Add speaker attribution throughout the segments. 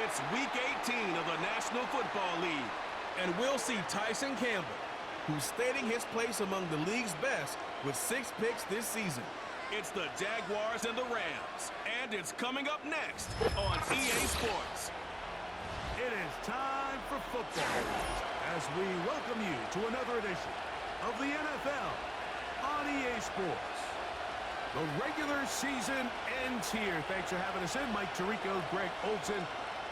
Speaker 1: It's Week 18 of the National Football League. And we'll see Tyson Campbell, who's stating his place among the league's best with 6 picks this season. It's the Jaguars and the Rams, and it's coming up next on EA Sports.
Speaker 2: It is time for football as we welcome you to another edition of the NFL on EA Sports. The regular season ends here. Thanks for having us in. Mike Tirico, Greg Olsen.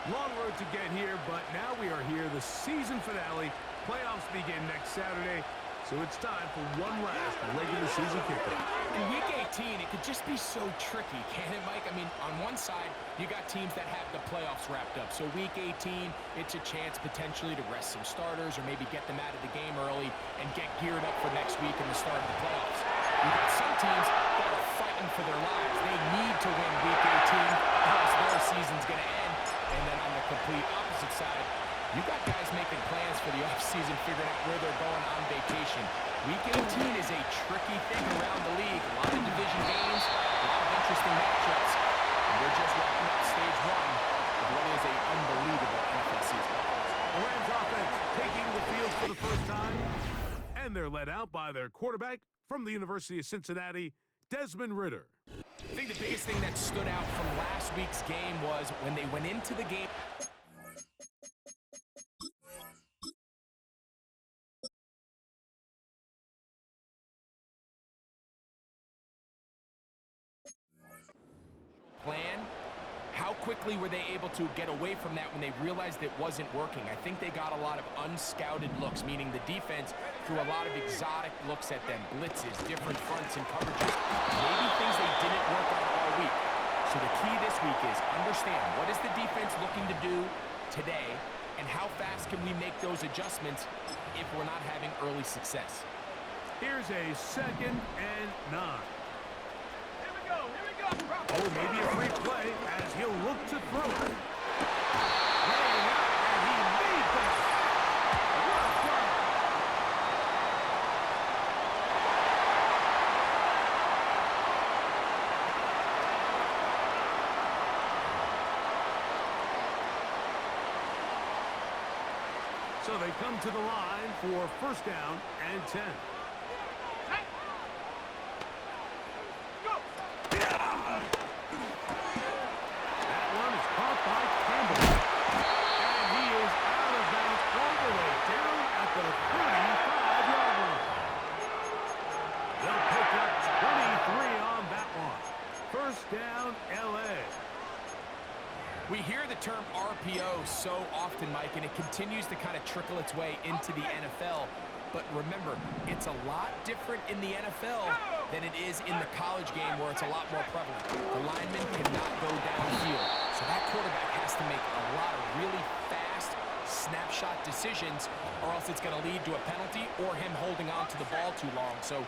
Speaker 2: Long road to get here, but now we are here. The season finale. Playoffs begin next Saturday, so it's time for one last regular season kickoff.
Speaker 3: In Week 18, it could just be so tricky, can't it, Mike? I mean, on one side, you got teams that have the playoffs wrapped up. So Week 18, it's a chance potentially to rest some starters or maybe get them out of the game early and get geared up for next week and the start of the playoffs. You got some teams that are fighting for their lives. They need to win Week 18 or else their season's going to end. And then on the complete opposite side, you got guys making plans for the offseason, figuring out where they're going on vacation. Week 18 is a tricky thing around the league. A lot of division games, a lot of interesting matchups. And we're just wrapping up stage 1 of what is an unbelievable NFL season.
Speaker 2: The Rams offense taking the field for the first time, and they're led out by their quarterback from the University of Cincinnati, Desmond Ridder.
Speaker 3: I think the biggest thing that stood out from last week's game was when they went into the game. Plan. How quickly were they able to get away from that when they realized it wasn't working? I think they got a lot of unscouted looks, meaning the defense threw a lot of exotic looks at them, blitzes, different fronts and coverages, maybe things they didn't work on all week. So the key this week is understand what is the defense looking to do today and how fast can we make those adjustments if we're not having early success.
Speaker 2: Here's a 2nd and 9. Oh, maybe a free play as he'll look to throw it. Laying out, and he made that. What a play. So they come to the line for 1st down and 10.
Speaker 3: We hear the term RPO so often, Mike, and it continues to kind of trickle its way into the NFL. But remember, it's a lot different in the NFL than it is in the college game where it's a lot more prevalent. The lineman cannot go downfield, so that quarterback has to make a lot of really fast snapshot decisions or else it's going to lead to a penalty or him holding on to the ball too long. So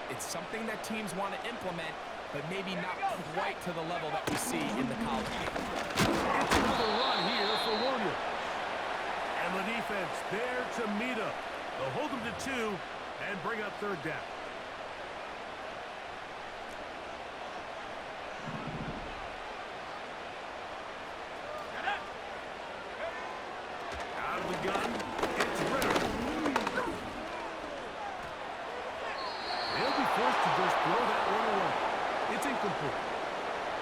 Speaker 3: it's something that teams want to implement, but maybe not quite to the level that we see in the college game.
Speaker 2: It's another run here for Williams. And the defense there to meet him. They'll hold him to 2 and bring up 3rd down. Out of the gun, it's Ridder. They'll be forced to just throw that one away. It's incomplete.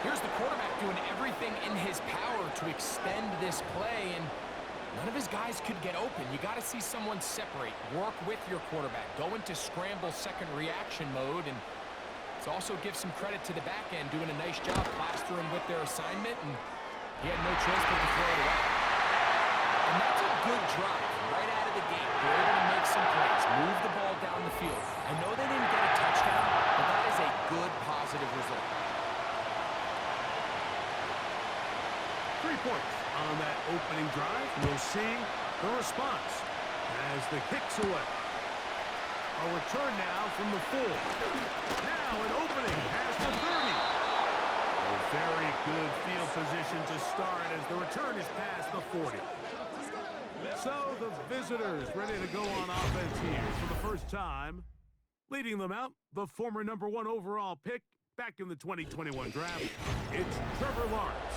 Speaker 3: Here's the quarterback doing everything in his power to extend this play, and none of his guys could get open. You got to see someone separate, work with your quarterback, go into scramble second reaction mode, and it's also give some credit to the back end, doing a nice job plastering with their assignment, and he had no choice but to throw it away. And that's a good drive right out of the gate. They're able to make some plays, move the ball down the field. I know they didn't get a touchdown, but that is a good positive result.
Speaker 2: 3 points on that opening drive. We'll see the response as the kick's away. A return now from the 4. Now an opening past the 30. A very good field position to start as the return is past the 40. So the visitors ready to go on offense here for the first time. Leading them out, the former #1 overall pick back in the 2021 draft. It's Trevor Lawrence.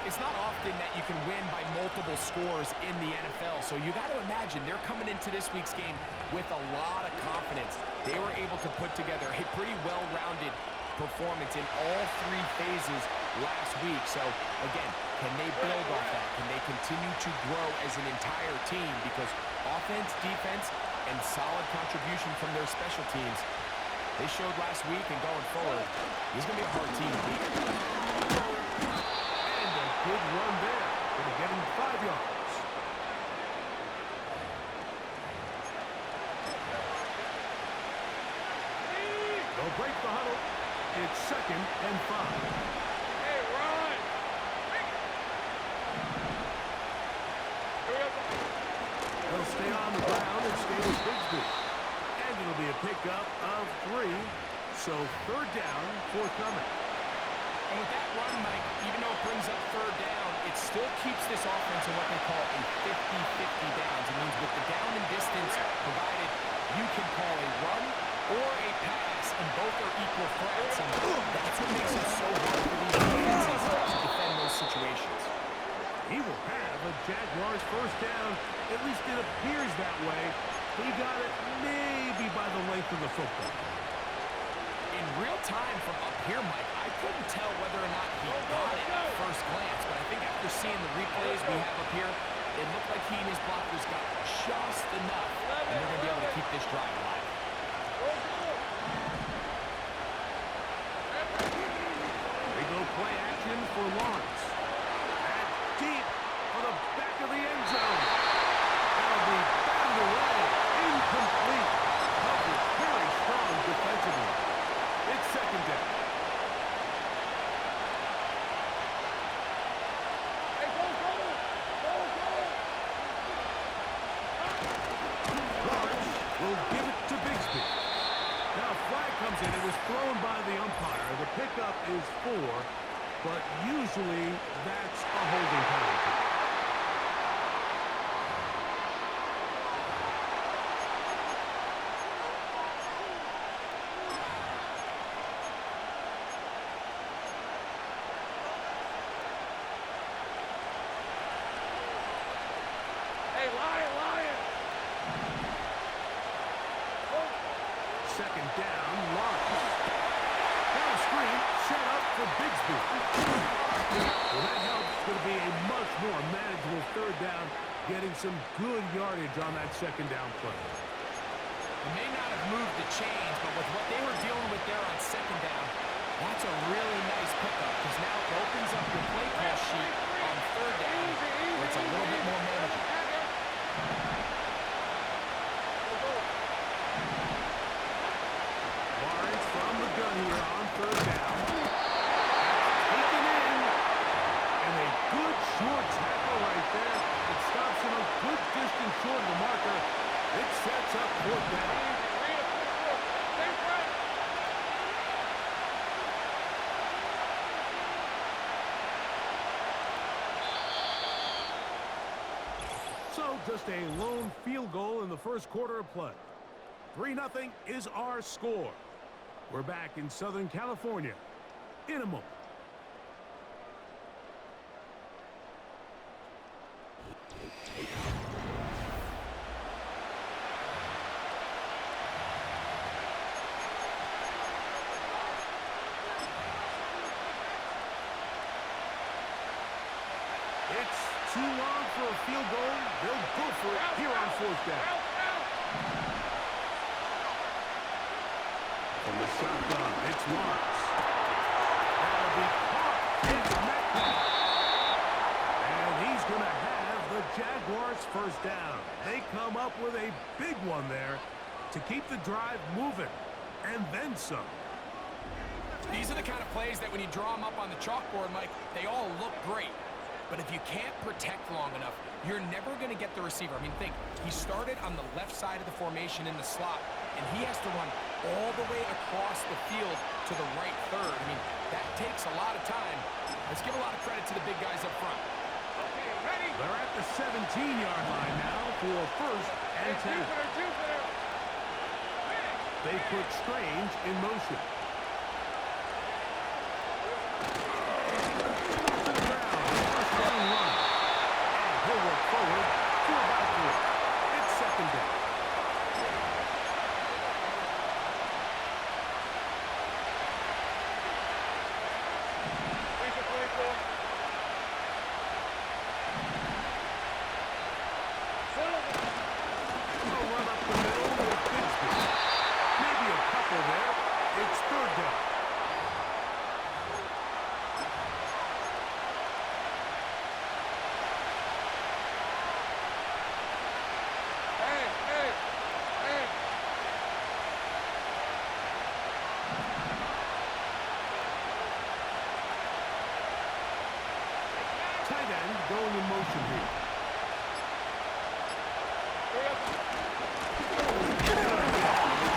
Speaker 3: It's not often that you can win by multiple scores in the NFL, so you got to imagine they're coming into this week's game with a lot of confidence. They were able to put together a pretty well-rounded performance in all three phases last week. So, again, can they build off that? Can they continue to grow as an entire team? Because offense, defense, and solid contribution from their special teams, they showed last week, and going forward, this is going to be a hard team to beat.
Speaker 2: And a good run there. Going to get him 5 yards. They'll break the huddle. It's 2nd and 5.
Speaker 4: Hey, run!
Speaker 2: They'll stay on the ground and stay with Bigsby. And it'll be a pickup of 3. So 3rd down, forthcoming.
Speaker 3: And with that run, Mike, even though it brings up 3rd down, it still keeps this offense in what they call a 50-50 downs. It means with the down and distance provided, you can call a run or a pass, and both are equal threats. And that's what makes it so hard for these defenses to defend those situations.
Speaker 2: He will have a Jaguars 1st down. At least it appears that way. He got it maybe by the length of the football.
Speaker 3: In real time from up here, Mike, I couldn't tell whether or not he got it at first glance, but I think after seeing the replays we have up here, it looked like he and his blockers got just enough, and they're going to be able to keep this drive alive.
Speaker 2: They go play action for Lawrence. And deep for the back of the end zone. That'll be batted away. Incomplete. Coverage very strong defensively. It's 2nd down.
Speaker 4: Hey, go!
Speaker 2: Lawrence will give it to Bigsby. Now a flag comes in. It was thrown by the umpire. The pickup is 4, but usually that's a holding penalty.
Speaker 4: Hey, Lion!
Speaker 2: 2nd down, Lawrence. Now a screen set up for Bigsby. Well, that helps. It's going to be a much more manageable 3rd down, getting some good yardage on that 2nd down play.
Speaker 3: It may not have moved the chains, but with what they were dealing with there on 2nd down, that's a really nice pickup, because now it opens up your play call sheet on 3rd down, where it's a little bit more manageable.
Speaker 2: Lawrence from the gun here on 3rd down. Taken in. And a good short tackle right there. It stops him a good distance short of the marker. It sets up 4th down. So just a lone field goal in the 1st quarter of play. 3-0 is our score. We're back in Southern California in a moment. It's too long for a field goal. They'll go for it here on 4th down. From the shotgun, it's Lawrence. That'll be caught in the neck. And he's going to have the Jaguars 1st down. They come up with a big one there to keep the drive moving. And then some.
Speaker 3: These are the kind of plays that when you draw them up on the chalkboard, Mike, they all look great. But if you can't protect long enough, you're never going to get the receiver. I mean, think, he started on the left side of the formation in the slot, and he has to run all the way across the field to the right third. I mean, that takes a lot of time. Let's give a lot of credit to the big guys up front.
Speaker 4: Okay, ready?
Speaker 2: They're at the 17-yard line now for 1st and 10.
Speaker 4: Jupiter.
Speaker 2: They put Strange in motion. To the ground. A run up the middle with Bigsby. Maybe a couple there. It's third down.
Speaker 4: Hey, hey, hey.
Speaker 2: Tight end going in motion here.
Speaker 4: Hurry up.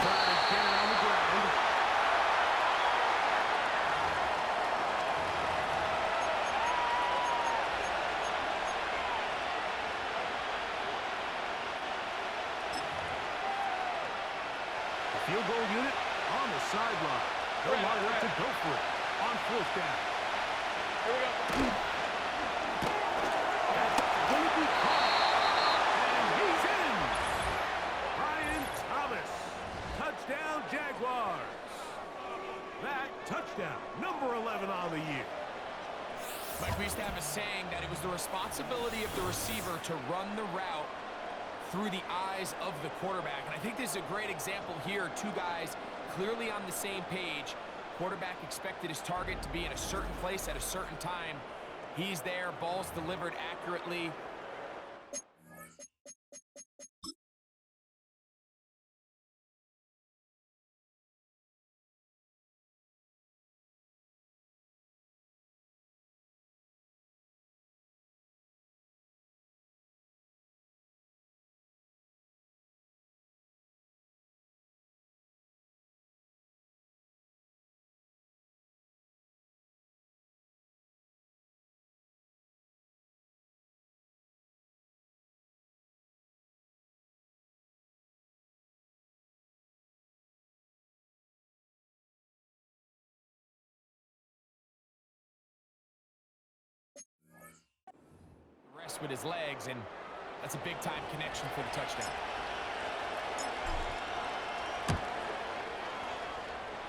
Speaker 2: Trying to get it on the ground. The field goal unit on the sideline. They'll line up to go for it on fourth down.
Speaker 4: Here we go.
Speaker 2: Will it be caught? And he's in! Brian Thomas. Touchdown, Jaguars. That touchdown, number 11 on the year.
Speaker 3: Mike, we used to have a saying that it was the responsibility of the receiver to run the route through the eyes of the quarterback. And I think this is a great example here. Two guys clearly on the same page. Quarterback expected his target to be in a certain place at a certain time. He's there, ball's delivered accurately. Rest with his legs, and that's a big-time connection for the touchdown.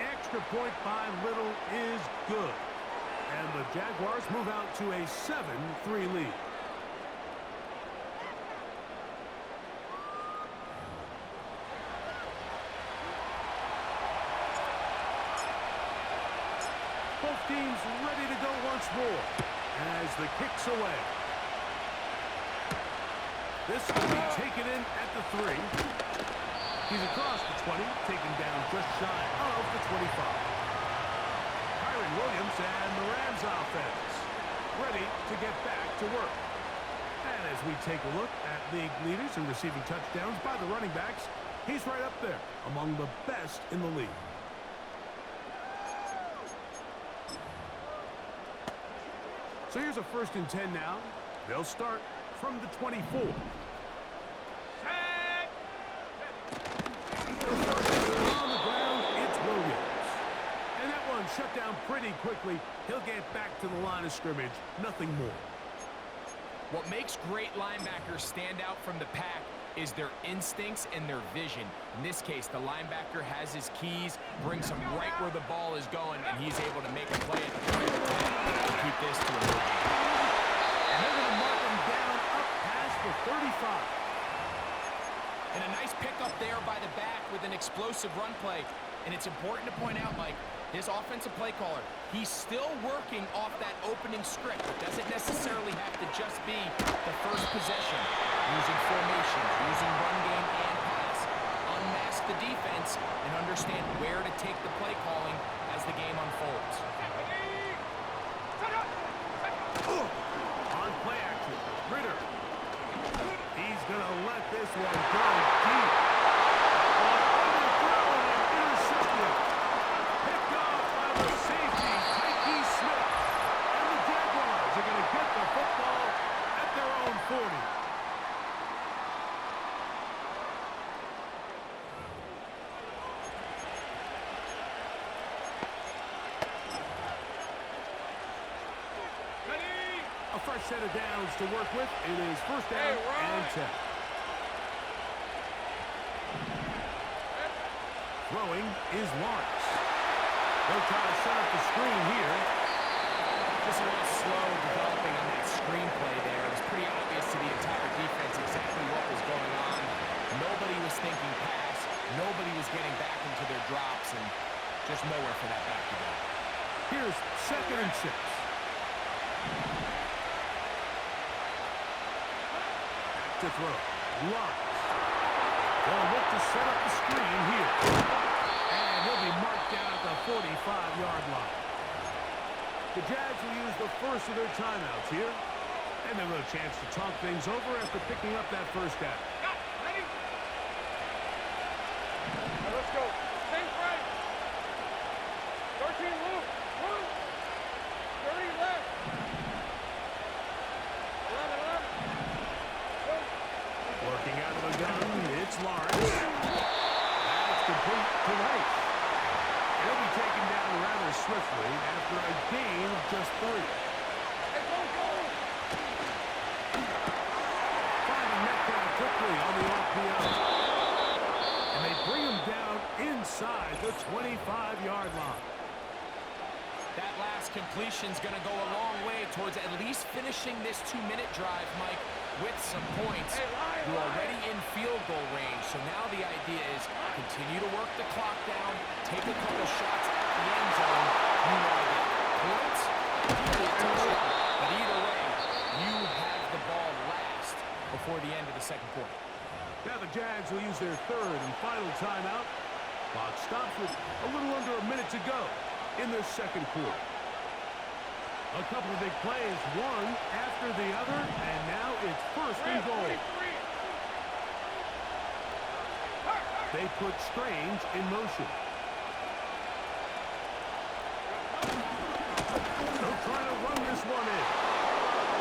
Speaker 2: Extra point by Little is good. And the Jaguars move out to a 7-3 lead. Both teams ready to go once more as the kick's away. This will be taken in at the 3. He's across the 20, taken down just shy of the 25. Kyron Williams and the Rams offense ready to get back to work. And as we take a look at league leaders in receiving touchdowns by the running backs, he's right up there among the best in the league. So here's a 1st and 10 now. They'll start from the 24. On the ground, it's Williams. And that one shut down pretty quickly. He'll get back to the line of scrimmage. Nothing more.
Speaker 3: What makes great linebackers stand out from the pack is their instincts and their vision. In this case, the linebacker has his keys, brings him right where the ball is going, and he's able to make a play at the right time to keep this to a no gain.
Speaker 2: And they're going to mark him down up past the 35.
Speaker 3: And a nice pickup there by the back with an explosive run play. And it's important to point out, Mike, his offensive play caller, he's still working off that opening script. It doesn't necessarily have to just be the first possession. Using formations, using run game and pass. Unmask the defense and understand where to take the play calling as the game unfolds.
Speaker 2: On play action, Ritter. He's going to let this one go deep. Overthrown and intercepted. Picked off by the safety, Tyke Smith. And the Jaguars are going to get the football at their own 40. A fresh set of downs to work with. It is 1st down and 10. Throwing is Lawrence. They'll try to set up the screen here.
Speaker 3: Just a little slow developing on that screenplay there. It was pretty obvious to the entire defense exactly what was going on. Nobody
Speaker 2: 2nd and 6. Back to throw. Locks. They'll look to set up the screen here. And he'll be marked down at the 45-yard line. The Jags will use the first of their timeouts here. And they'll have a chance to talk things over after picking up that first down.
Speaker 4: Ready? Now let's go. Think right. 13 loop. Loop. 30 left. 11.
Speaker 2: Working out of the gun, it's Lawrence. That's complete to Rice. He'll be taken down rather swiftly after a gain of just 3.
Speaker 4: Hey, go.
Speaker 2: Finding Metcalf quickly on the RPO. And they bring him down inside the 25-yard line.
Speaker 3: That last completion's going to go a long way towards at least finishing this 2-minute drive, Mike, with some points. You're already in field goal range, so now the idea is continue to work the clock down, take a couple shots at the end zone. You want to get points, ideally a touchdown, but either way, you have the ball last before the end of the second quarter.
Speaker 2: Now the Jags will use their 3rd and final timeout. Clock stops with a little under a minute to go in this second quarter. A couple of big plays, one after the other, and now it's 1st and goal. They put Strange in motion. They'll try to run this one in.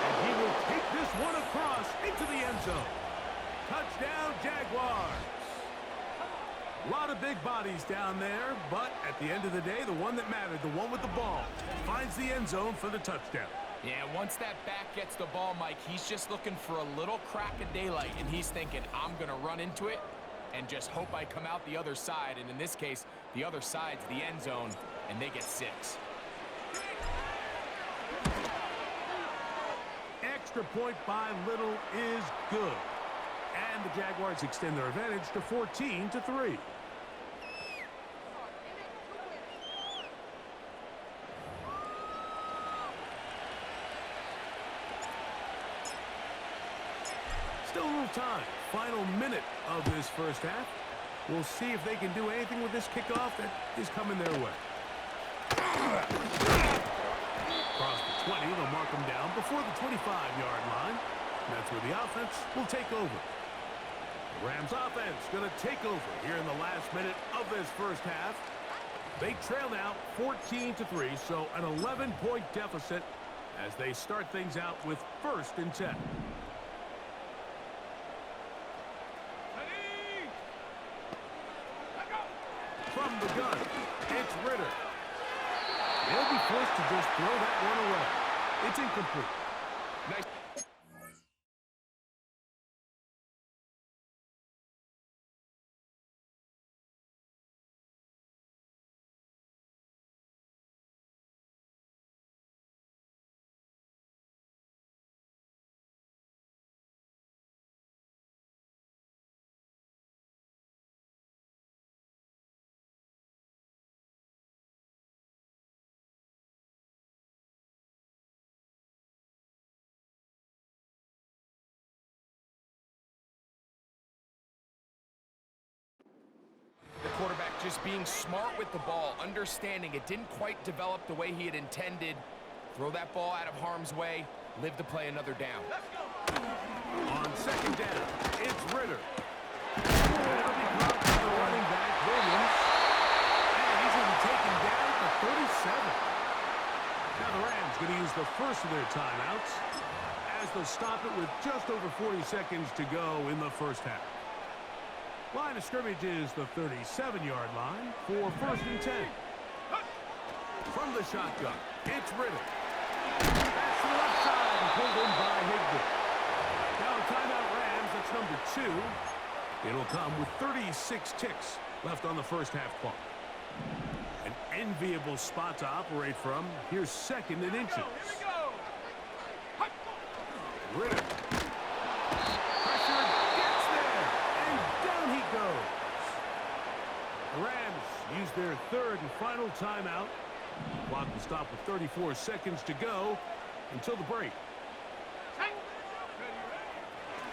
Speaker 2: And he will take this one across into the end zone. Touchdown, Jaguars. A lot of big bodies down there, but at the end of the day, the one that mattered, the one with the ball, finds the end zone for the touchdown.
Speaker 3: Yeah, once that back gets the ball, Mike, he's just looking for a little crack of daylight, and he's thinking, I'm going to run into it and just hope I come out the other side. And in this case, the other side's the end zone, and they get 6.
Speaker 2: Extra point by Little is good. And the Jaguars extend their advantage to 14-3. Still a little time. Final minute of this first half. We'll see if they can do anything with this kickoff that is coming their way. Across the 20, they'll mark them down before the 25-yard line. That's where the offense will take over. The Rams offense going to take over here in the last minute of this first half. They trail now 14-3, so an 11-point deficit as they start things out with 1st and 10. From the gun, it's Ritter. They'll be forced to just throw that one away. It's incomplete. Nice.
Speaker 3: The quarterback just being smart with the ball, understanding it didn't quite develop the way he had intended. Throw that ball out of harm's way, live to play another down.
Speaker 2: On 2nd down, it's Ritter. That'll be caught by the running back, Williams. And he's going to be taken down to 37. Now the Rams going to use the first of their timeouts as they'll stop it with just over 40 seconds to go in the first half. Line of scrimmage is the 37-yard line for 1st and 10. From the shotgun, it's Ritter. That's the left side and pulled in by Higbee. Now timeout Rams, that's number 2. It'll come with 36 ticks left on the first half clock. An enviable spot to operate from. Here's 2nd and inches. Ritter. Pressure gets there, and down he goes. The Rams use their 3rd and final timeout Clock will stop with 34 seconds to go until the break.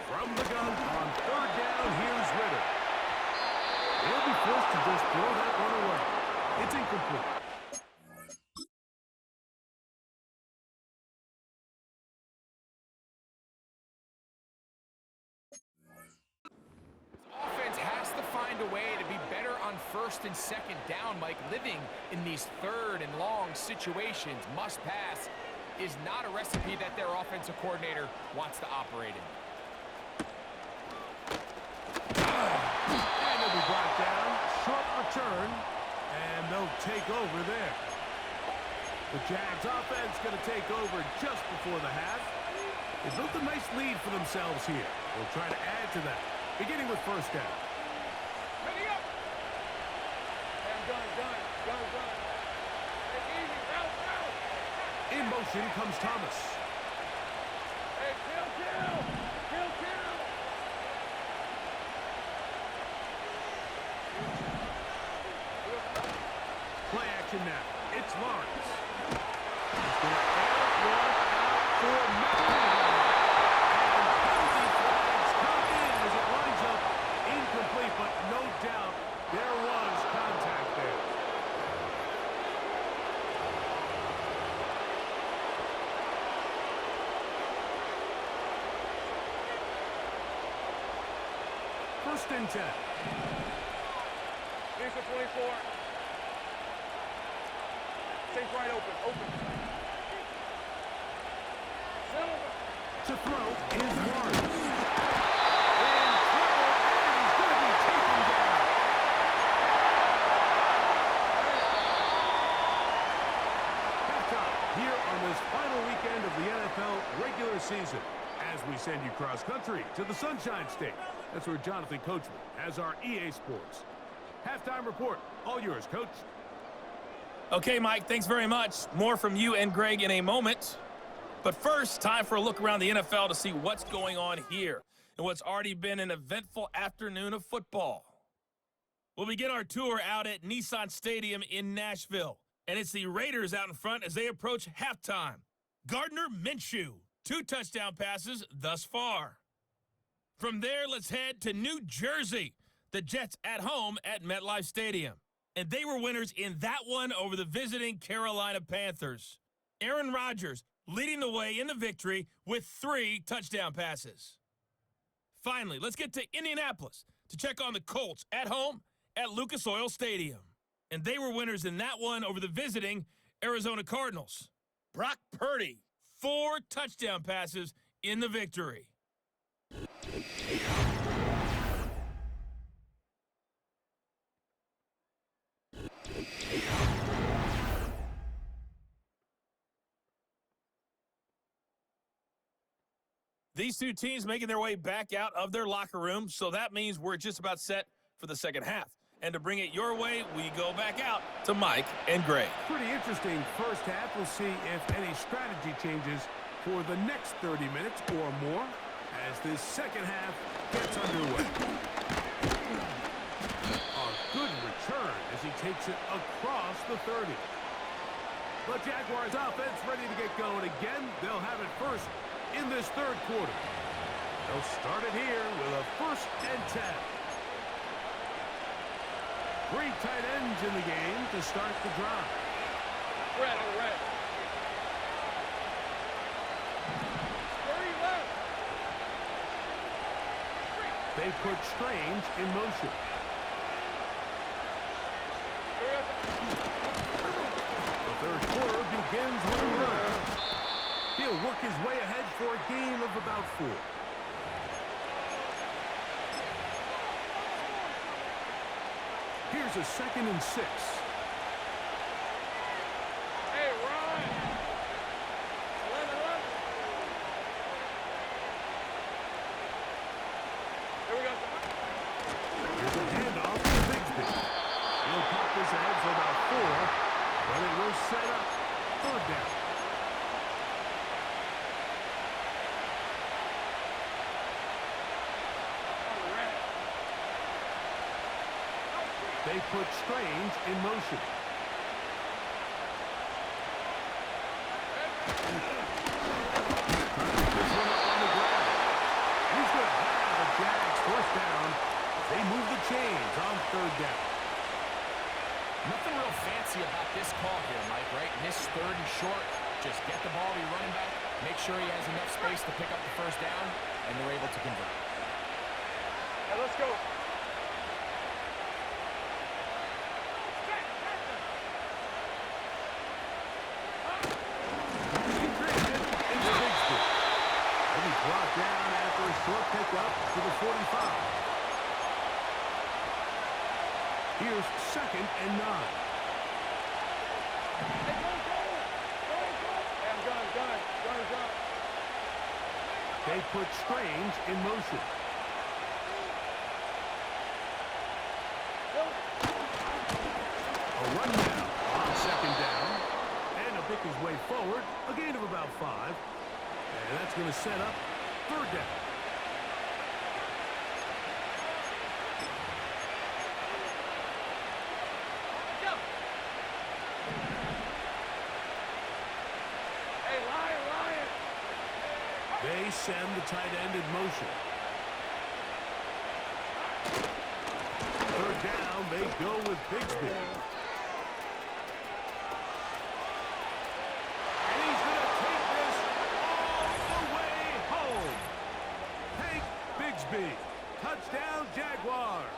Speaker 2: From the gun on third down, here's Ritter. They'll be forced to just throw that one away. It's incomplete.
Speaker 3: Offense has to find a way to be better on first and second down, Mike. Living in these third and long situations, must pass, is not a recipe that their offensive coordinator wants to operate in.
Speaker 2: And they'll be brought down. Short return. And they'll take over there. The Jags offense going to take over just before the half. They built a nice lead for themselves here. They'll try to add to that, beginning with first down.
Speaker 4: Ready up. Hey, I'm done. Take it easy. Route.
Speaker 2: In motion comes Thomas.
Speaker 4: Hey, kill.
Speaker 2: Play action now. It's Lawrence. He's going to air one out for Madden. And penalty flags come in as it lines up incomplete, but no doubt there was contact there. First and 10.
Speaker 4: Here's the 24. Stays right open. Silver.
Speaker 2: To throw is Lawrence. In trouble, and he's going to be taken down. Halftime here on this final weekend of the NFL regular season as we send you cross-country to the Sunshine State. That's where Jonathan Coachman has our EA Sports halftime report. All yours, Coach.
Speaker 5: Okay, Mike, thanks very much. More from you and Greg in a moment. But first, time for a look around the NFL to see what's going on here and what's already been an eventful afternoon of football. We'll begin our tour out at Nissan Stadium in Nashville. And it's the Raiders out in front as they approach halftime. Gardner Minshew, 2 touchdown passes thus far. From there, let's head to New Jersey. The Jets at home at MetLife Stadium. And they were winners in that one over the visiting Carolina Panthers. Aaron Rodgers leading the way in the victory with 3 touchdown passes. Finally, let's get to Indianapolis to check on the Colts at home at Lucas Oil Stadium. And they were winners in that one over the visiting Arizona Cardinals. Brock Purdy, 4 touchdown passes in the victory. These two teams making their way back out of their locker room, so that means we're just about set for the second half. And to bring it your way, we go back out to Mike and Greg.
Speaker 2: Pretty interesting first half. We'll see if any strategy changes for the next 30 minutes or more as this second half gets underway. A good return as he takes it across the 30. The Jaguars offense ready to get going again. They'll have it first in this third quarter. They'll start it here with a 1st and 10. 3 tight ends in the game to start the drive.
Speaker 4: Red. 30 left.
Speaker 2: They put Strange in motion. The third quarter begins with a run. He'll work his way ahead for a gain of about 4. Here's a 2nd and 6.
Speaker 4: Hey, Ron. 11. Here we go.
Speaker 2: Here's a handoff to Bigsby. He'll pop this ahead for about 4, but it will set up 3rd down. They put Strange in motion. This one up on the ground. He's going to have the Jags first down. They move the chains on third down.
Speaker 3: Nothing real fancy about this call here, Mike, right? Miss third and short. Just get the ball to your running back, make sure he has enough space to pick up the first down, and they're able to convert.
Speaker 4: Hey, let's go.
Speaker 2: Brought down after a short pickup to the 45. Here's 2nd and 9.
Speaker 4: Hey, go. Hey, I'm gun.
Speaker 2: They put Strange in motion. A run now on 2nd down. And he'll pick his way forward. A gain of about 5. And that's going to set up 3rd down.
Speaker 4: Go. Hey, Lion.
Speaker 2: They send the tight end in motion. 3rd down, they go with Bigsby. And he's going to take this all the way home. Hank Bigsby. Touchdown, Jaguars.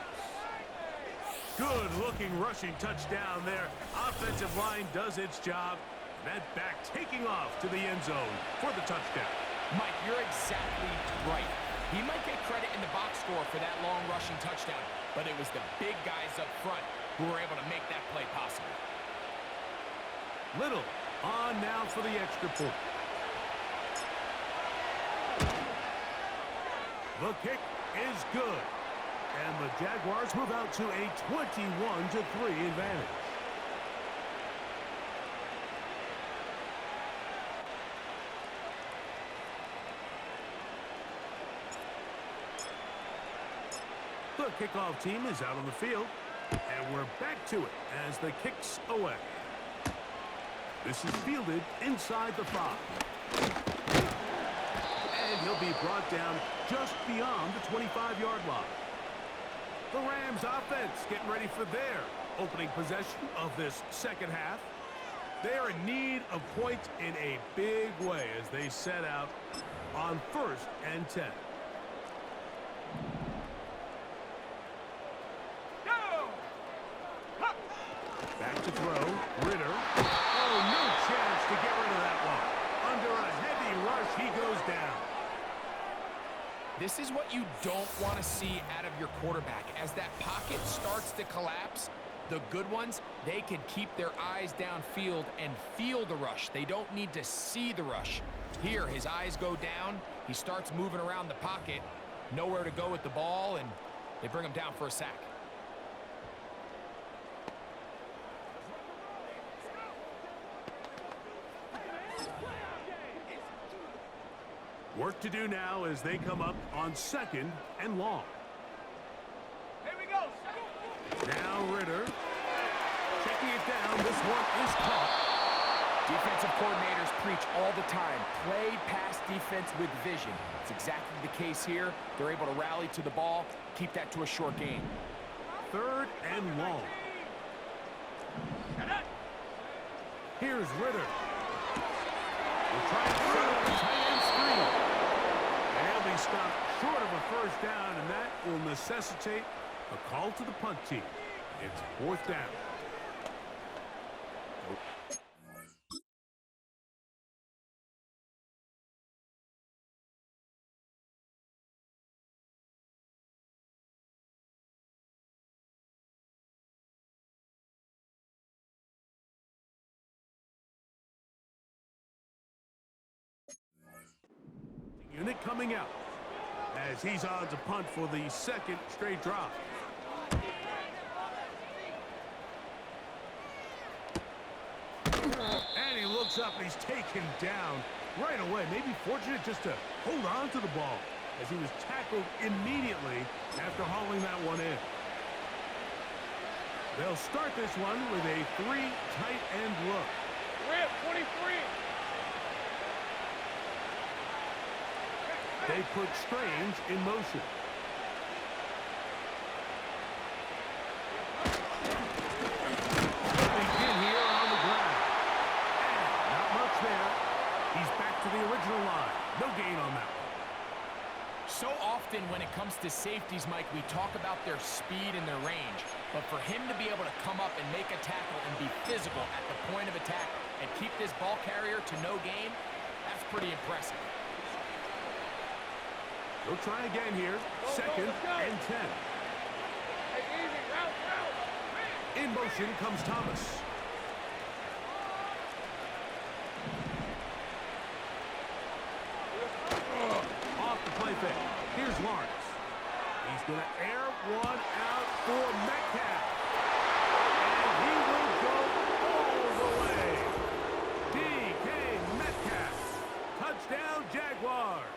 Speaker 2: Good-looking rushing touchdown there. Offensive line does its job. That back taking off to the end zone for the touchdown.
Speaker 3: Mike, you're exactly right. He might get credit in the box score for that long rushing touchdown, but it was the big guys up front who were able to make that play possible.
Speaker 2: Little on now for the extra point. The kick is good. And the Jaguars move out to a 21-3 advantage. The kickoff team is out on the field, and we're back to it as the kick's away. This is fielded inside the 5. And he'll be brought down just beyond the 25-yard line. The Rams offense getting ready for their opening possession of this second half. They are in need of points in a big way as they set out on 1st and 10. Back to throw. Ritter. Oh, no chance to get rid of that one. Under a heavy rush, he goes down.
Speaker 3: This is what you don't want to see out of your quarterback. As that pocket starts to collapse, the good ones, they can keep their eyes downfield and feel the rush. They don't need to see the rush. Here, his eyes go down. He starts moving around the pocket. Nowhere to go with the ball, and they bring him down for a sack.
Speaker 2: Work to do now as they come up on 2nd and long.
Speaker 4: Here we go.
Speaker 2: Now Ritter. Checking it down. This one is caught.
Speaker 3: Defensive coordinators preach all the time. Play pass defense with vision. It's exactly the case here. They're able to rally to the ball, keep that to a short gain.
Speaker 2: 3rd and long. Here's Ritter. We're trying to set up the tight end screen. And he'll be stopped short of a first down, and that will necessitate a call to the punt team. It's 4th down. Unit coming out as he's on to punt for the 2nd straight drive. And he looks up and he's taken down right away. Maybe fortunate just to hold on to the ball as he was tackled immediately after hauling that one in. They'll start this one with a 3 tight end look.
Speaker 4: We're at 23.
Speaker 2: They put Strange in motion. Begin here on the ground. And not much there. He's back to the original line. No gain on that one.
Speaker 3: So often when it comes to safeties, Mike, we talk about their speed and their range. But for him to be able to come up and make a tackle and be physical at the point of attack and keep this ball carrier to no gain, that's pretty impressive.
Speaker 2: They'll try again here. Second and 10.
Speaker 4: Hey, easy, route.
Speaker 2: In motion comes Thomas. Off the play fake. Here's Lawrence. He's going to air one out for Metcalf. And he will go all the way. DK Metcalf. Touchdown, Jaguars.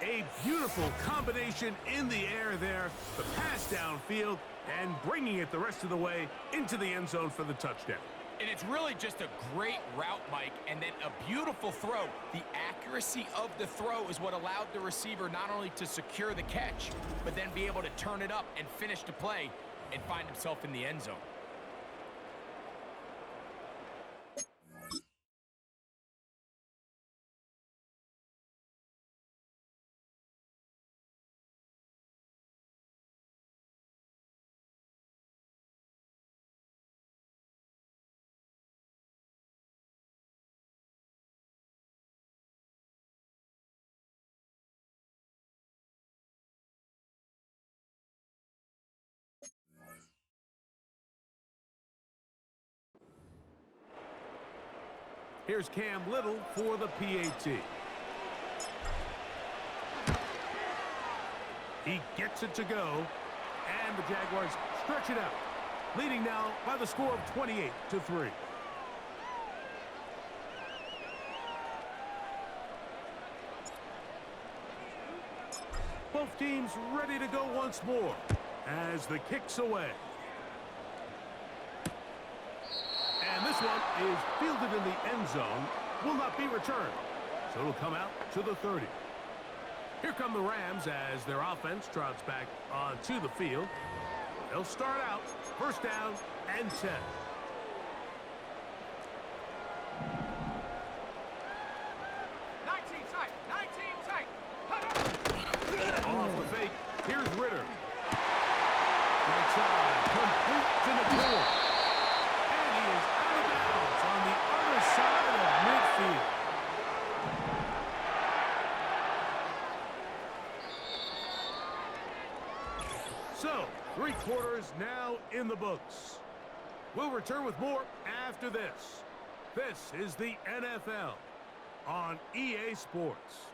Speaker 2: A beautiful combination in the air there. The pass downfield and bringing it the rest of the way into the end zone for the touchdown.
Speaker 3: And it's really just a great route, Mike, and then a beautiful throw. The accuracy of the throw is what allowed the receiver not only to secure the catch, but then be able to turn it up and finish the play and find himself in the end zone.
Speaker 2: Here's Cam Little for the PAT. He gets it to go, and the Jaguars stretch it out, leading now by the score of 28-3. Both teams ready to go once more as the kick's away. And this one is fielded in the end zone, will not be returned. So it'll come out to the 30. Here come the Rams as their offense trots back onto the field. They'll start out first down and 10. Off the fake, here's Ritter. Right side, complete to the middle. And he is out of bounds on the other side of midfield. So, 3 quarters now in the books. We'll return with more after this. This is the NFL on EA Sports.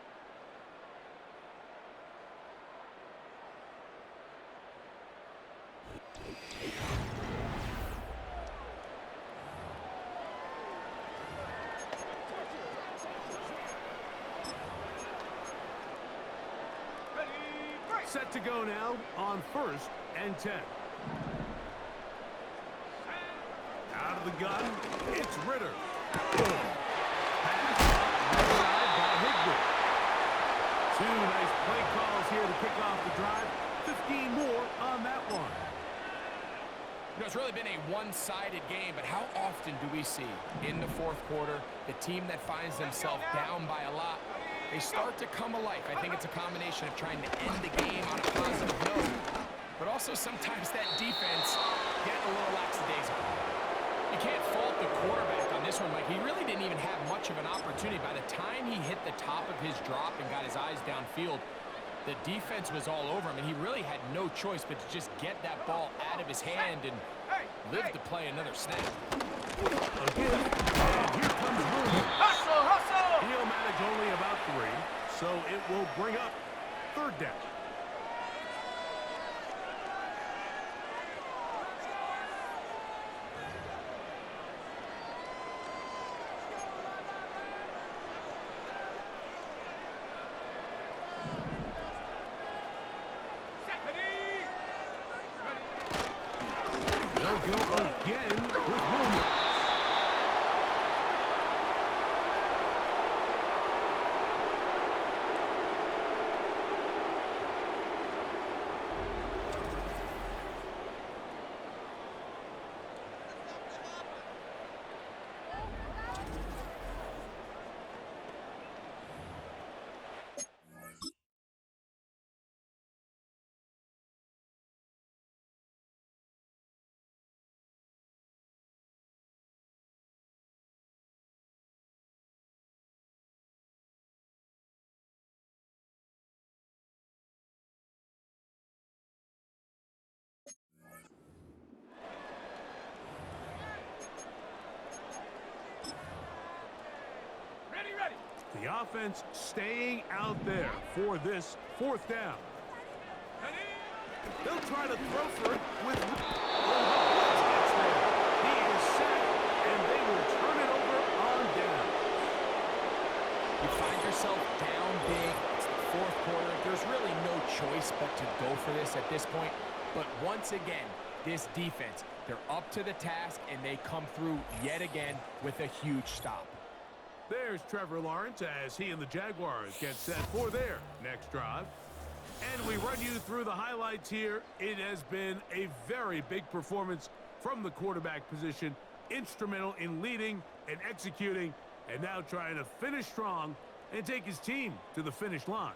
Speaker 2: Set to go now on first and 10. Out of the gun, it's Ritter. Pass by Higbee. 2 nice play calls here to kick off the drive. 15 more on that one.
Speaker 3: You know, it's really been a one-sided game, but how often do we see in the fourth quarter the team that finds themselves down by a lot, they start to come alive? I think it's a combination of trying to end the game on a positive note, but also sometimes that defense getting a little lackadaisical. You can't fault the quarterback on this one. Like, he really didn't even have much of an opportunity. By the time he hit the top of his drop and got his eyes downfield, the defense was all over him, and he really had no choice but to just get that ball out of his hand and live to play another snap.
Speaker 2: Again, and here comes Williams.
Speaker 4: Hustle!
Speaker 2: He'll manage only about 3, so it will bring up third down. They'll go again with Williams. offense staying out there for this fourth down. They'll try to throw for it with... He is set, and they will turn it over on down.
Speaker 3: You find yourself down big. It's the fourth quarter. There's really no choice but to go for this at this point. But once again, this defense, they're up to the task, and they come through yet again with a huge stop.
Speaker 2: There's Trevor Lawrence as he and the Jaguars get set for their next drive. And we run you through the highlights here. It has been a very big performance from the quarterback position, instrumental in leading and executing, and now trying to finish strong and take his team to the finish line.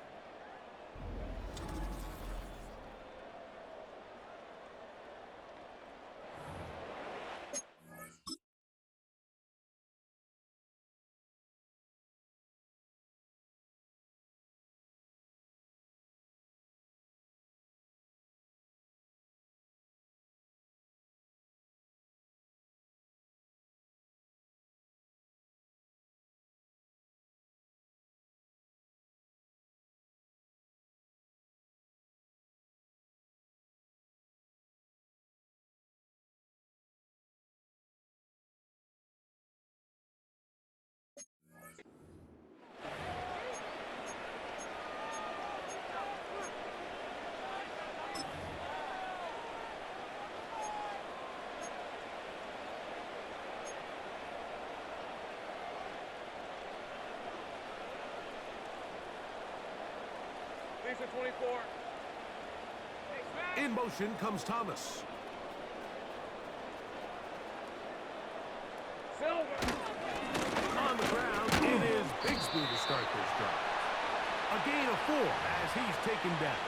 Speaker 4: Lisa 24.
Speaker 2: In motion comes Thomas.
Speaker 4: Silver.
Speaker 2: On the ground, it is Bigsby to start this drive. A gain of 4 as he's taken down.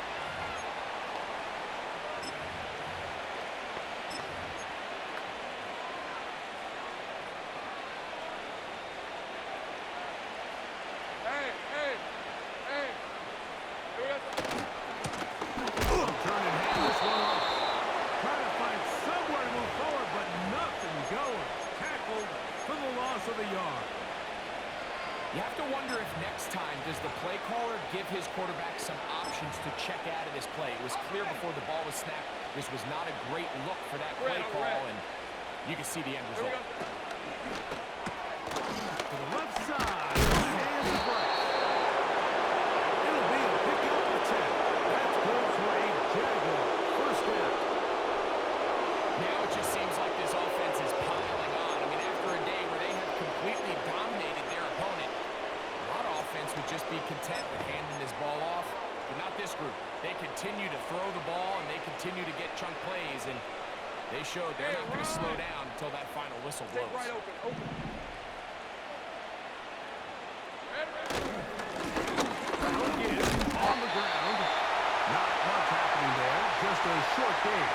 Speaker 3: You have to wonder if next time does the play caller give his quarterback some options to check out of this play. It was clear before the ball was snapped this was not a great look for that play call, and you can see the end result.
Speaker 2: To the left side, and the break. It'll be a pickup of 10. That's good for a Jaguar. First down.
Speaker 3: Now it just seems like this offense is piling on. I mean, after a day where they have completely dominated their opponent, a lot of offense would just be content with handing this ball off. But not this group. They continue to throw the ball, and they continue to get chunk plays, and they showed they're not going to slow down until that final whistle blows.
Speaker 4: Right open.
Speaker 2: Again, on the ground. Not much happening there. Just a short game.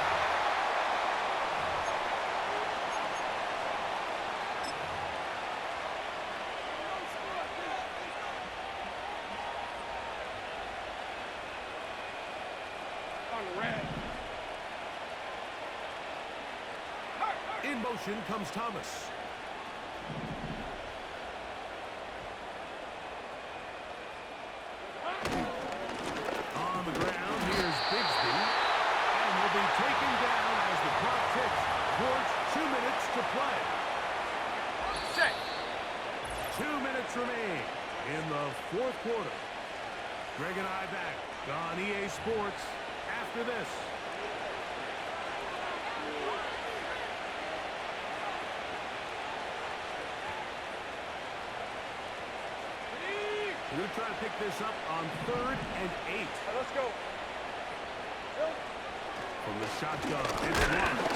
Speaker 2: In motion comes Thomas. On the ground, here's Bigsby. And will be taken down as the clock ticks towards 2 minutes to play. Set. 2 minutes remain in the fourth quarter. Greg and I back on EA Sports after this. We're going to try to pick this up on 3rd and 8.
Speaker 4: Let's go.
Speaker 2: From the shotgun, it's Lawrence.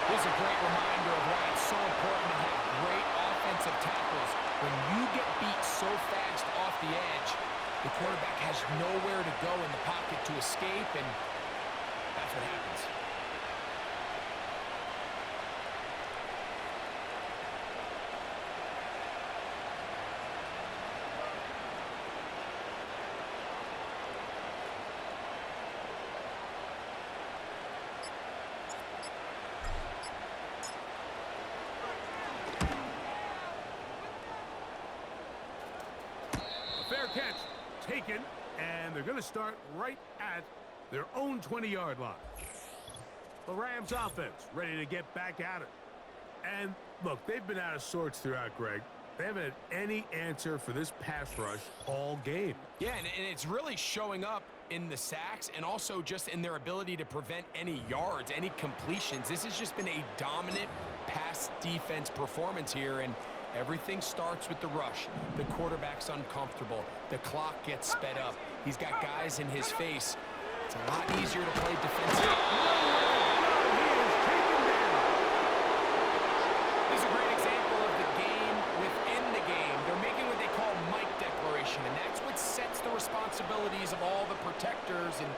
Speaker 3: This is a great reminder of why it's so important to have great offensive tackles. When you get beat so fast off the edge, the quarterback has nowhere to go in the pocket to escape, and that's what happens.
Speaker 2: catch taken, and they're going to start right at their own 20-yard line. The Rams offense ready to get back at it. And look, they've been out of sorts throughout, Greg. They haven't had any answer for this pass rush all game.
Speaker 3: Yeah, and it's really showing up in the sacks and also just in their ability to prevent any yards, any completions. This has just been a dominant pass defense performance here, and everything starts with the rush. The quarterback's uncomfortable. The clock gets sped up. He's got guys in his face. It's a lot easier to play defensive. This is a great example of the game within the game. They're making what they call Mike declaration, and that's what sets the responsibilities of all the protectors. And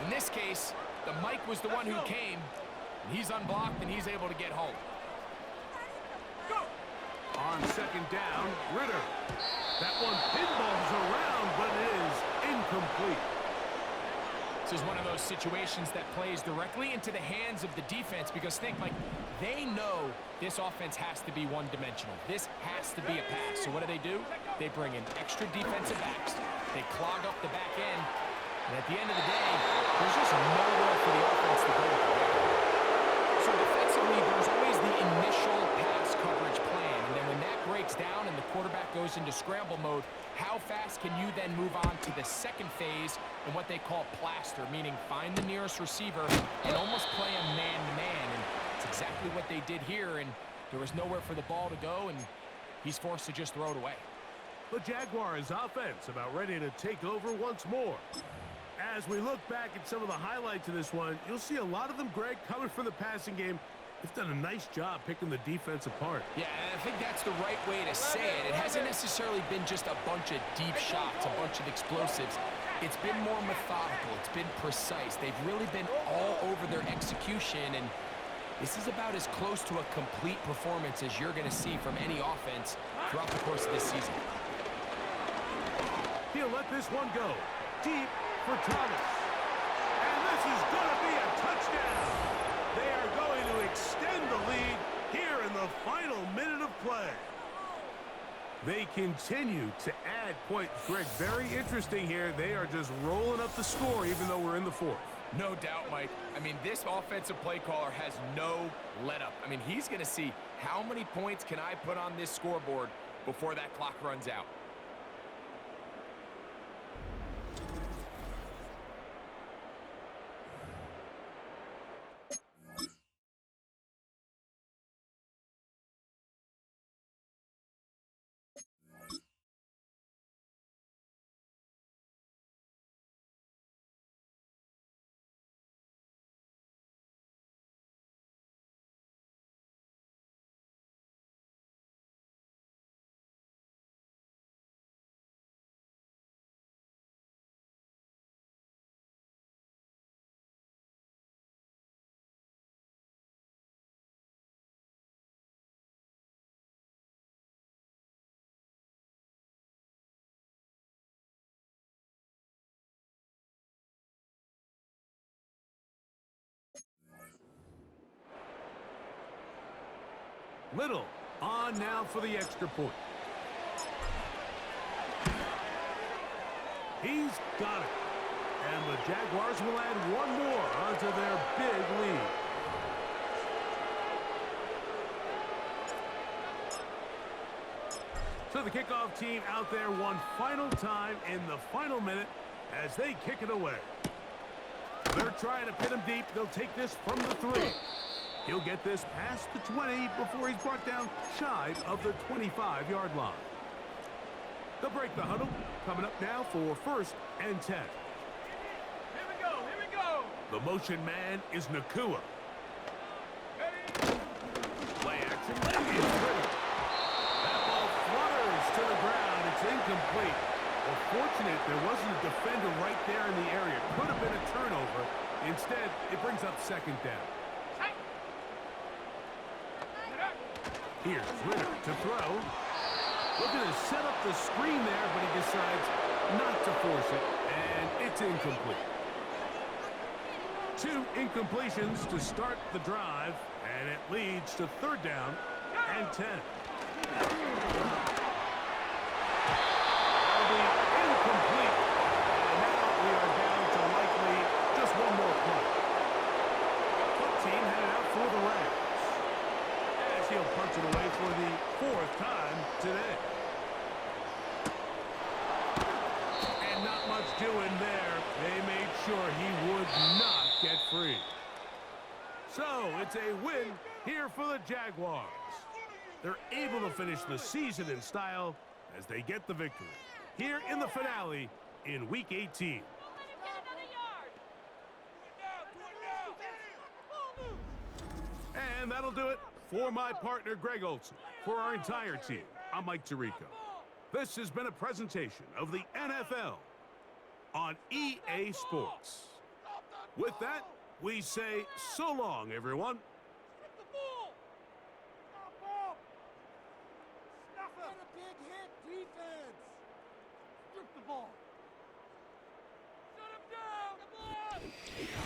Speaker 3: in this case, the Mike was the one who came, and he's unblocked, and he's able to get home.
Speaker 2: On second down, Ritter. That one pinballs around, but it is incomplete.
Speaker 3: This is one of those situations that plays directly into the hands of the defense because think, like, they know this offense has to be one-dimensional. This has to be a pass. So what do? They bring in extra defensive backs. They clog up the back end. And at the end of the day, there's just nowhere for the offense to go. So defensively, there's always the initial pass coverage plan. And then when that breaks down and the quarterback goes into scramble mode, how fast can you then move on to the second phase and what they call plaster, meaning find the nearest receiver and almost play a man-to-man. And it's exactly what they did here, and there was nowhere for the ball to go, and he's forced to just throw it away.
Speaker 2: The Jaguars offense about ready to take over once more. As we look back at some of the highlights of this one, you'll see a lot of them, Greg, coming from the passing game. They've done a nice job picking the defense apart.
Speaker 3: Yeah, and I think that's the right way to say it. It hasn't necessarily been just a bunch of deep shots, a bunch of explosives. It's been more methodical. It's been precise. They've really been all over their execution, and this is about as close to a complete performance as you're going to see from any offense throughout the course of this season.
Speaker 2: He'll let this one go deep for Thomas. And this is going to be a touchdown. They are going to extend the lead here in the final minute of play. They continue to add points. Greg, very interesting here. They are just rolling up the score even though we're in the fourth.
Speaker 3: No doubt, Mike. I mean, this offensive play caller has no let-up. I mean, he's going to see how many points can I put on this scoreboard before that clock runs out.
Speaker 2: Little on now for the extra point. He's got it. And the Jaguars will add one more onto their big lead. So the kickoff team out there one final time in the final minute as they kick it away. They're trying to pin him deep. They'll take this from the 3. He'll get this past the 20 before he's brought down shy of the 25-yard line. They'll break the huddle. Coming up now for 1st and 10.
Speaker 4: Here we go, here we go.
Speaker 2: The motion man is Nakua. Play action. It's Ritter. That ball flutters to the ground. It's incomplete. Well, fortunate there wasn't a defender right there in the area. Could have been a turnover. Instead, it brings up 2nd down. Here's Ritter to throw. Looking to set up the screen there, but he decides not to force it, and it's incomplete. 2 incompletions to start the drive, and it leads to 3rd down and 10. That'll be doing there. They made sure he would not get free. So, it's a win here for the Jaguars. They're able to finish the season in style as they get the victory here in the finale in Week 18. And that'll do it for my partner, Greg Olson. For our entire team, I'm Mike Tirico. This has been a presentation of the NFL on EA Sports. With that, we say so long, everyone.
Speaker 4: A big hit, defense. Strip the ball. Shut him down. Come on.